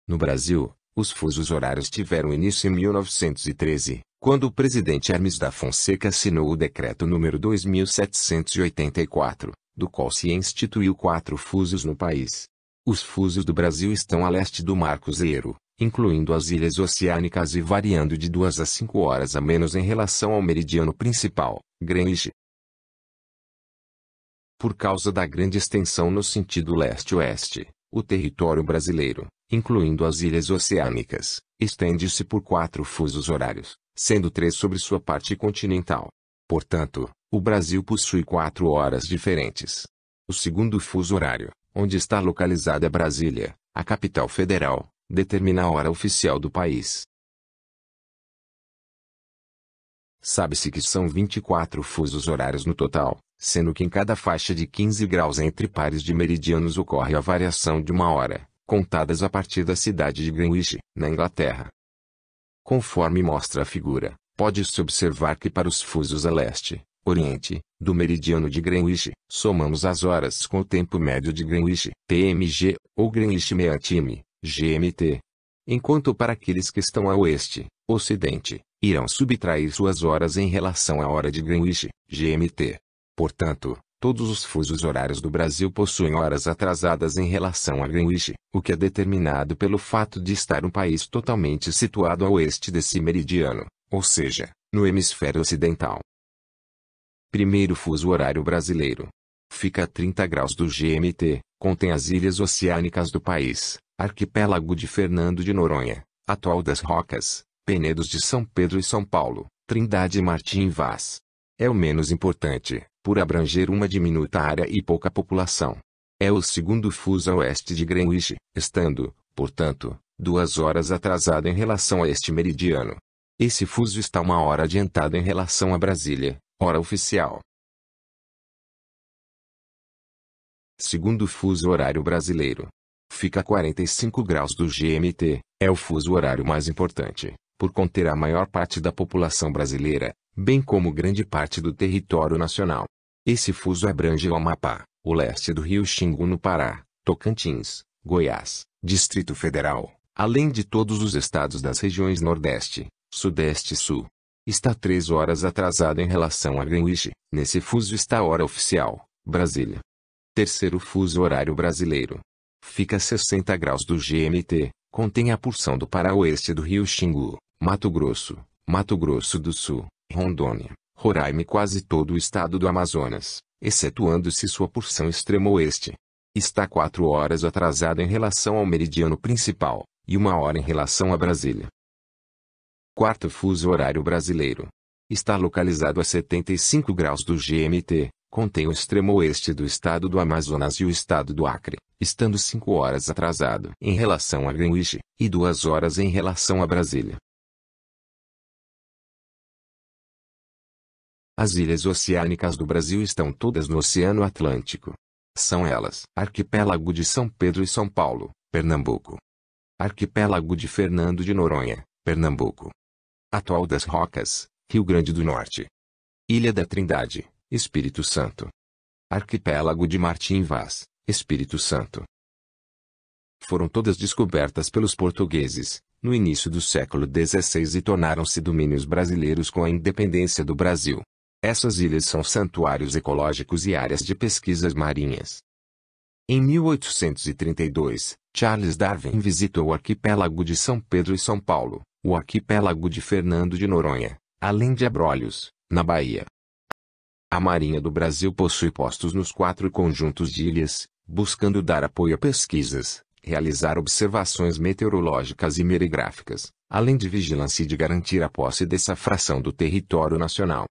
No Brasil, os fusos horários tiveram início em 1913, quando o presidente Hermes da Fonseca assinou o Decreto número 2784, do qual se instituiu 4 fusos no país. Os fusos do Brasil estão a leste do Mar Cruzeiro, incluindo as ilhas oceânicas e variando de 2 a 5 horas a menos em relação ao meridiano principal, Greenwich. Por causa da grande extensão no sentido leste-oeste, o território brasileiro, incluindo as ilhas oceânicas, estende-se por 4 fusos horários, sendo 3 sobre sua parte continental. Portanto, o Brasil possui 4 horas diferentes. O segundo fuso horário, onde está localizada Brasília, a capital federal, determina a hora oficial do país. Sabe-se que são 24 fusos horários no total, sendo que em cada faixa de 15 graus entre pares de meridianos ocorre a variação de 1 hora, contadas a partir da cidade de Greenwich, na Inglaterra. Conforme mostra a figura, pode-se observar que para os fusos a leste, oriente, do meridiano de Greenwich, somamos as horas com o tempo médio de Greenwich, PMG, ou Greenwich Mean Time, GMT. Enquanto para aqueles que estão a oeste, ocidente, irão subtrair suas horas em relação à hora de Greenwich, GMT. Portanto, todos os fusos horários do Brasil possuem horas atrasadas em relação a Greenwich, o que é determinado pelo fato de estar um país totalmente situado a oeste desse meridiano, ou seja, no hemisfério ocidental. Primeiro fuso horário brasileiro. Fica a 30 graus do GMT, contém as ilhas oceânicas do país, arquipélago de Fernando de Noronha, Atoll das Rocas, Penedos de São Pedro e São Paulo, Trindade e Martim Vaz. É o menos importante, por abranger uma diminuta área e pouca população. É o segundo fuso a oeste de Greenwich, estando, portanto, 2 horas atrasado em relação a este meridiano. Esse fuso está 1 hora adiantado em relação a Brasília, hora oficial. Segundo fuso horário brasileiro. Fica a 45 graus do GMT, é o fuso horário mais importante, por conter a maior parte da população brasileira, bem como grande parte do território nacional. Esse fuso abrange o Amapá, o leste do Rio Xingu no Pará, Tocantins, Goiás, Distrito Federal, além de todos os estados das regiões Nordeste, Sudeste e Sul. Está 3 horas atrasado em relação a Greenwich, nesse fuso está a hora oficial, Brasília. Terceiro fuso horário brasileiro. Fica a 60 graus do GMT, contém a porção do Pará-Oeste do Rio Xingu, Mato Grosso do Sul, Rondônia, Roraima e quase todo o estado do Amazonas, excetuando-se sua porção extremo-oeste. Está 4 horas atrasado em relação ao meridiano principal, e 1 hora em relação a Brasília. Quarto fuso horário brasileiro. Está localizado a 75 graus do GMT, contém o extremo-oeste do estado do Amazonas e o estado do Acre, estando 5 horas atrasado em relação a Greenwich, e 2 horas em relação a Brasília. As ilhas oceânicas do Brasil estão todas no Oceano Atlântico. São elas: Arquipélago de São Pedro e São Paulo, Pernambuco. Arquipélago de Fernando de Noronha, Pernambuco. Atoll das Rocas, Rio Grande do Norte. Ilha da Trindade, Espírito Santo. Arquipélago de Martim Vaz, Espírito Santo. Foram todas descobertas pelos portugueses, no início do século XVI e tornaram-se domínios brasileiros com a independência do Brasil. Essas ilhas são santuários ecológicos e áreas de pesquisas marinhas. Em 1832, Charles Darwin visitou o arquipélago de São Pedro e São Paulo, o arquipélago de Fernando de Noronha, além de Abrolhos, na Bahia. A Marinha do Brasil possui postos nos 4 conjuntos de ilhas, buscando dar apoio a pesquisas, realizar observações meteorológicas e meregráficas, além de vigilância e de garantir a posse dessa fração do território nacional.